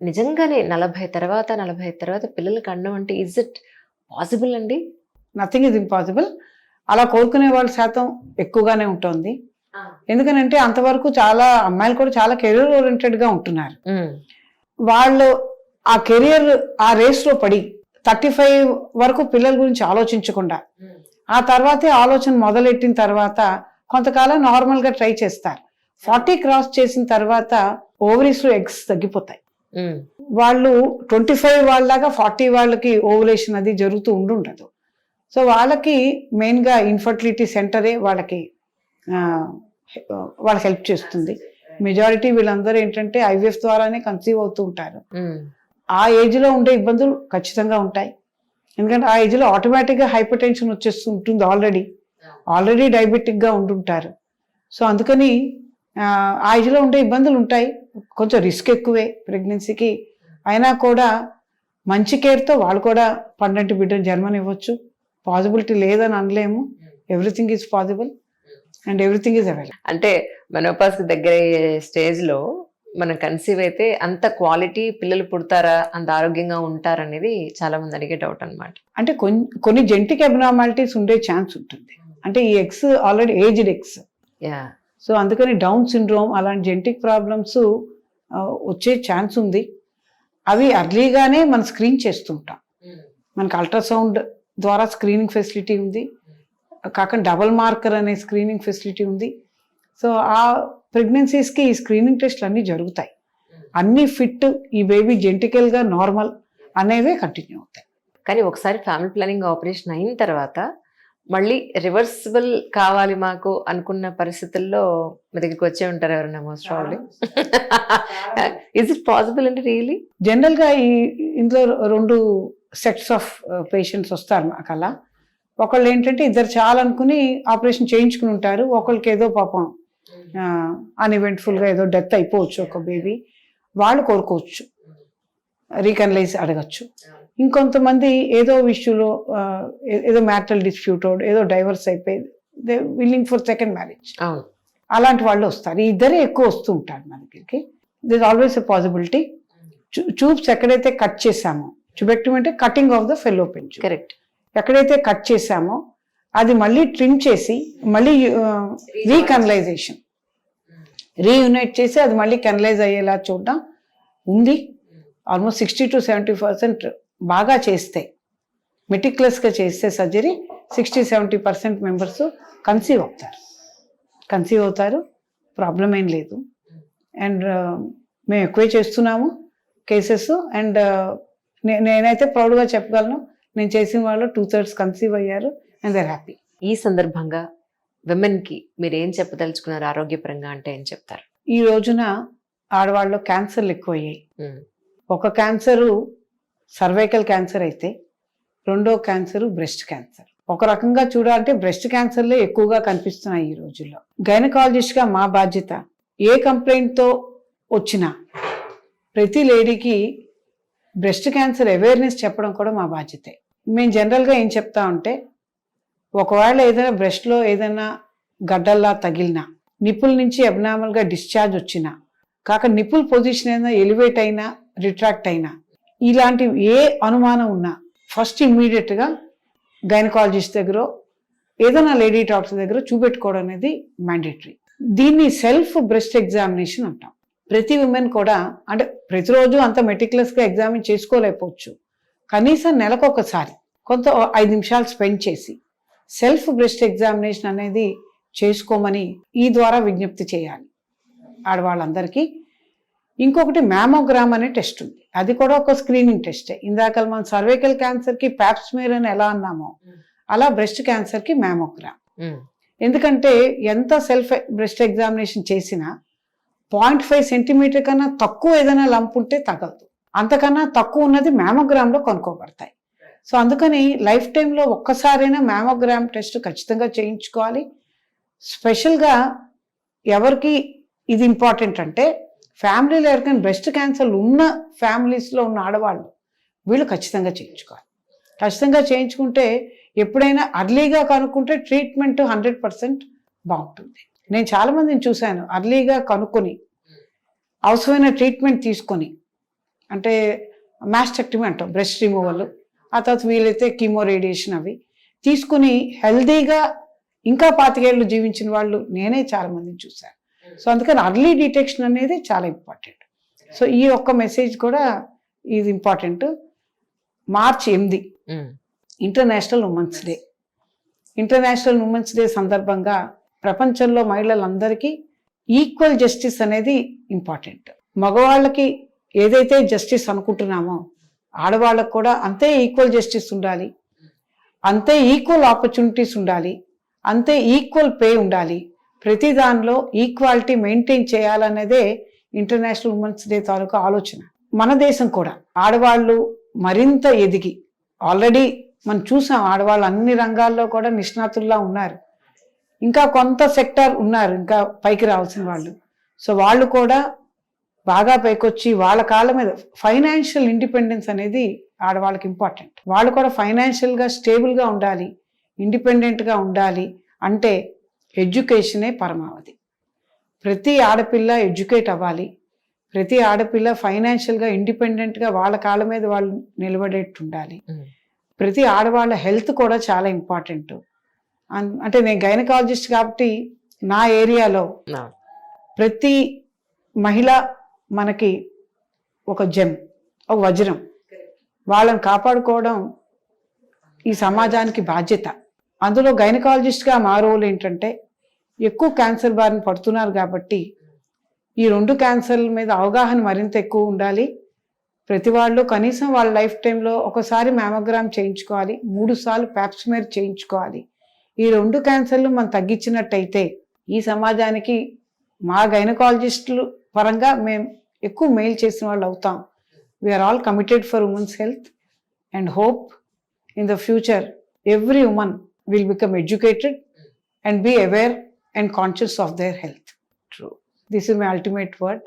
నిజంగానే 40 తర్వాత పిల్లలు కనడం అంటే ఇస్ ఇట్ పాసిబుల్ అండి? Nothing is impossible. అలా కోరుకునే వాళ్ళ శాతం ఎక్కువగానే ఉంటుంది. ఎందుకనంటే అంతవరకు చాలా అమ్మాయిలు కూడా చాలా కెరీర్ ఓరియంటెడ్గా ఉంటున్నారు. వాళ్ళు ఆ కెరియర్ ఆ రేస్లో పడి 35 వరకు పిల్లల గురించి ఆలోచించకుండా ఆ తర్వాతే ఆలోచన మొదలెట్టిన తర్వాత కొంతకాలం నార్మల్గా ట్రై చేస్తారు. 40 క్రాస్ చేసిన తర్వాత ఓవరీస్లో ఎగ్స్ తగ్గిపోతాయి. వాళ్ళు 25 వాళ్ళలాగా 40 వాళ్ళకి ఓవులేషన్ అది జరుగుతూ ఉండదు. సో వాళ్ళకి మెయిన్గా ఇన్ఫర్టిలిటీ సెంటరే వాళ్ళకి హెల్ప్ చేస్తుంది. మెజారిటీ వీళ్ళందరూ ఏంటంటే ఐవీఎఫ్ ద్వారానే కన్సీవ్ అవుతూ ఉంటారు. ఆ ఏజ్లో ఉండే ఇబ్బందులు ఖచ్చితంగా ఉంటాయి. ఎందుకంటే ఆ ఏజ్లో ఆటోమేటిక్గా హైపర్ టెన్షన్ వచ్చేస్తూ ఉంటుంది. ఆల్రెడీ డయాబెటిక్గా ఉంటుంటారు. సో అందుకని ఆ ఏజ్లో ఉండే ఇబ్బందులు ఉంటాయి. కొంచెం రిస్క్ ఎక్కువే ప్రెగ్నెన్సీకి. అయినా కూడా మంచి కేర్తో వాళ్ళు కూడా పండంటి బిడ్డను జన్మనివ్వచ్చు. పాసిబిలిటీ లేదని అనలేము. Everything is possible and everything is available. అంటే మెనోపాస్కి దగ్గర స్టేజ్లో మనం కన్సీవ్ అయితే అంత క్వాలిటీ పిల్లలు పుడతారా, అంత ఆరోగ్యంగా ఉంటారనేది చాలా మంది అడిగే డౌట్ అనమాట. అంటే కొన్ని జెనెటిక్ అబ్నార్మాలిటీస్ ఉండే ఛాన్స్ ఉంటుంది. అంటే ఈ eggs already aged eggs. So అందుకని డౌన్ సిండ్రోమ్ అలాంటి జెనెటిక్ ప్రాబ్లమ్స్ వచ్చే ఛాన్స్ ఉంది. అవి అర్లీగానే మనం స్క్రీన్ చేస్తుంటాం. మనకు అల్ట్రాసౌండ్ ద్వారా స్క్రీనింగ్ ఫెసిలిటీ ఉంది. కాకుండా డబుల్ మార్కర్ అనే స్క్రీనింగ్ ఫెసిలిటీ ఉంది. సో ఆ ప్రెగ్నెన్సీస్కి ఈ స్క్రీనింగ్ టెస్ట్లు అన్నీ జరుగుతాయి. అన్నీ ఫిట్, ఈ బేబీ జెనెటికల్గా నార్మల్ అనేవే కంటిన్యూ అవుతాయి. కానీ ఒకసారి ఫ్యామిలీ ప్లానింగ్ ఆపరేషన్ అయిన తర్వాత మళ్ళీ రివర్సిబుల్ కావాలి మాకు అనుకున్న పరిస్థితుల్లో మీ దగ్గరికి వచ్చే ఉంటారు ఎవరైనా most probably. Is it possible అండి రియలీ? జనరల్గా ఇందులో 2 సెట్స్ ఆఫ్ పేషెంట్స్ వస్తారు మాకు. అలా ఒకళ్ళు ఏంటంటే ఇద్దరు చాలనుకుని ఆపరేషన్ చేయించుకుని ఉంటారు. ఒకళ్ళకి ఏదో పాపం అన్ఈవెంట్ఫుల్గా ఏదో డెత్ అయిపోవచ్చు ఒక బేబీ, వాళ్ళు కోరుకోవచ్చు, రీకనలైజ్ అడగచ్చు. ఇంకొంతమంది ఏదో ఇష్యూలో ఏదో మ్యారిటల్ డిస్ప్యూట్ ఏదో డైవర్స్ అయిపోయి they willing for second marriage, అలాంటి వాళ్ళు వస్తారు. ఈ ఇద్దరే ఎక్కువ వస్తూ ఉంటారు మన దగ్గరికి. This always a possibility. Tubes ఎక్కడైతే కట్ చేసామో, ట్యూబెక్టమీ అంటే cutting of the fallopian tube, correct. ఎక్కడైతే కట్ చేసామో అది మళ్ళీ ట్రిమ్ చేసి మళ్ళీ రీకనలైజేషన్, రీయునైట్ చేసి అది మళ్ళీ కెనలైజ్ అయ్యేలా చూడడం ఉంది. ఆల్మోస్ట్ 60 to 70% బాగా చేస్తే, మెటిక్యులస్గా చేస్తే సర్జరీ 60-70% మెంబర్స్ కన్సీవ్ అవుతారు. ప్రాబ్లం ఏం లేదు. అండ్ మేము ఎక్కువే చేస్తున్నాము కేసెస్. అండ్ నేనైతే ప్రౌడ్గా చెప్పగలను, నేను చేసిన వాళ్ళు 2/3 కన్సీవ్ అయ్యారు అండ్ దే ఆర్ హ్యాపీ. ఈ సందర్భంగా విమెన్కి మీరు ఏం చెప్పదలుచుకున్నారు ఆరోగ్యపరంగా అంటే ఏం చెప్తారు? ఈ రోజున ఆడవాళ్ళు క్యాన్సర్లు ఎక్కువయ్యాయి. ఒక క్యాన్సరు సర్వైకల్ క్యాన్సర్ అయితే రెండో క్యాన్సరు బ్రెస్ట్ క్యాన్సర్. ఒక రకంగా చూడాలంటే బ్రెస్ట్ క్యాన్సర్లే ఎక్కువగా కనిపిస్తున్నాయి ఈ రోజుల్లో. గైనకాలజిస్ట్గా మా బాధ్యత, ఏ కంప్లైంట్తో వచ్చినా ప్రతి లేడీకి బ్రెస్ట్ క్యాన్సర్ అవేర్నెస్ చెప్పడం కూడా మా బాధ్యతే. మేము జనరల్గా ఏం చెప్తామంటే, ఒకవేళ ఏదైనా బ్రెస్ట్లో ఏదైనా గడ్డల్లా తగిలినా, నిప్పుల నుంచి అబ్నార్మల్గా డిశ్చార్జ్ వచ్చినా, కాక నిప్పుల్ పొజిషన్ అయినా ఎలివేట్ అయినా రిట్రాక్ట్ అయినా, ఇలాంటివి ఏ అనుమానం ఉన్నా ఫస్ట్ ఇమ్మీడియట్గా గైనకాలజిస్ట్ దగ్గర ఏదైనా లేడీ డాక్టర్ దగ్గర చూపెట్టుకోవడం అనేది మ్యాండేటరీ. దీన్ని సెల్ఫ్ బ్రెస్ట్ ఎగ్జామినేషన్ అంటాం. ప్రతి ఉమెన్ కూడా, అంటే ప్రతిరోజు అంత మెటిక్యులస్గా ఎగ్జామిన్ చేసుకోలేకపోవచ్చు, కనీసం నెలకొకసారి కొంత 5 నిమిషాలు స్పెండ్ చేసి సెల్ఫ్ బ్రెస్ట్ ఎగ్జామినేషన్ అనేది చేసుకోమని ఈ ద్వారా విజ్ఞప్తి చేయాలి ఆడవాళ్ళందరికీ. ఇంకొకటి మ్యామోగ్రామ్ అనే టెస్ట్ ఉంది. అది కూడా ఒక స్క్రీనింగ్ టెస్టే. ఇందాక మనం సర్వైకల్ క్యాన్సర్కి ప్యాప్స్మియర్ అని ఎలా అన్నామో, అలా బ్రెస్ట్ క్యాన్సర్కి మ్యామోగ్రామ్. ఎందుకంటే ఎంత సెల్ఫ్ బ్రెస్ట్ ఎగ్జామినేషన్ చేసినా 0.5 సెంటీమీటర్ కన్నా తక్కువ ఏదైనా లంప్ ఉంటే తగలదు. అంతకన్నా తక్కువ ఉన్నది మ్యామోగ్రామ్లో కొనుక్కోబడతాయి. సో అందుకని లైఫ్ టైంలో ఒక్కసారైనా మ్యామోగ్రామ్ టెస్ట్ ఖచ్చితంగా చేయించుకోవాలి. స్పెషల్గా ఎవరికి ఇది ఇంపార్టెంట్ అంటే, ఫ్యామిలీలో ఎవరికైనా బ్రెస్ట్ క్యాన్సర్ ఉన్న ఫ్యామిలీస్లో ఉన్న ఆడవాళ్ళు వీళ్ళు ఖచ్చితంగా చేయించుకోవాలి. ఖచ్చితంగా చేయించుకుంటే ఎప్పుడైనా అర్లీగా కనుక్కుంటే ట్రీట్మెంట్ 100% బాగుంటుంది. నేను చాలామందిని చూశాను, అర్లీగా కనుక్కొని అవసరమైన ట్రీట్మెంట్ తీసుకొని అంటే మాస్టెక్టమీ అంటాం, బ్రెస్ట్ రిమూవల్, ఆ తర్వాత వీలైతే కీమో రేడియేషన్ అవి తీసుకుని హెల్దీగా ఇంకా 25 ఏళ్ళు జీవించిన వాళ్ళు నేనే చాలా మందిని చూశాను. సో అందుకని అర్లీ డిటెక్షన్ అనేది చాలా ఇంపార్టెంట్. సో ఈ ఒక్క మెసేజ్ కూడా ఇది ఇంపార్టెంట్. మార్చి 8 international women's day. International women's day సందర్భంగా ప్రపంచంలో మహిళలందరికీ ఈక్వల్ జస్టిస్ అనేది ఇంపార్టెంట్. మగవాళ్ళకి ఏదైతే జస్టిస్ అనుకుంటున్నామో ఆడవాళ్ళకు కూడా అంతే ఈక్వల్ జస్టిస్ ఉండాలి, అంతే ఈక్వల్ ఆపర్చునిటీస్ ఉండాలి, అంతే ఈక్వల్ పే ఉండాలి. ప్రతి దానిలో ఈక్వాలిటీ మెయింటైన్ చేయాలనేదే ఇంటర్నేషనల్ ఉమెన్స్ డే తాలూకా ఆలోచన. మన దేశం కూడా ఆడవాళ్ళు మరింత ఎదిగి, ఆల్రెడీ మనం చూసాం ఆడవాళ్ళు అన్ని రంగాల్లో కూడా నిష్ణాతుల్లా ఉన్నారు. ఇంకా కొంత సెక్టార్ ఉన్నారు ఇంకా పైకి రావాల్సిన వాళ్ళు. సో వాళ్ళు కూడా బాగా పైకొచ్చి వాళ్ళ కాళ్ళ మీద ఫైనాన్షియల్ ఇండిపెండెన్స్ అనేది ఆడవాళ్ళకి ఇంపార్టెంట్. వాళ్ళు కూడా ఫైనాన్షియల్గా స్టేబుల్గా ఉండాలి, ఇండిపెండెంట్గా ఉండాలి. అంటే ఎడ్యుకేషనే పరమావధి. ప్రతి ఆడపిల్ల ఎడ్యుకేట్ అవ్వాలి, ప్రతి ఆడపిల్ల ఫైనాన్షియల్గా ఇండిపెండెంట్గా వాళ్ళ కాళ్ళ మీద వాళ్ళు నిలబడేట్టు ఉండాలి. ప్రతి ఆడవాళ్ళ హెల్త్ కూడా చాలా ఇంపార్టెంట్. అంటే నేను గైనకాలజిస్ట్ కాబట్టి నా ఏరియాలో ప్రతి మహిళ మనకి ఒక జెమ్, ఒక వజ్రం. వాళ్ళని కాపాడుకోవడం ఈ సమాజానికి బాధ్యత. అందులో గైనకాలజిస్ట్గా మా రోల్ ఏంటంటే ఎక్కువ క్యాన్సర్ బారిన పడుతున్నారు కాబట్టి ఈ 2 క్యాన్సర్ల మీద అవగాహన మరింత ఎక్కువ ఉండాలి. ప్రతి వాళ్ళు కనీసం వాళ్ళ లైఫ్ టైంలో ఒకసారి మ్యామోగ్రామ్ చేయించుకోవాలి, 3 సార్లు ప్యాప్స్మేర్ చేయించుకోవాలి. ఈ 2 క్యాన్సర్లు మనం తగ్గించినట్టయితే ఈ సమాజానికి మా గైనకాలజిస్టులు పరంగా మేము ఎక్కువ మెయిల్ చేసిన వాళ్ళు అవుతాం. We are all committed for women's health and hope in the future every women will become educated and be aware and conscious of their health. True. This is my ultimate word.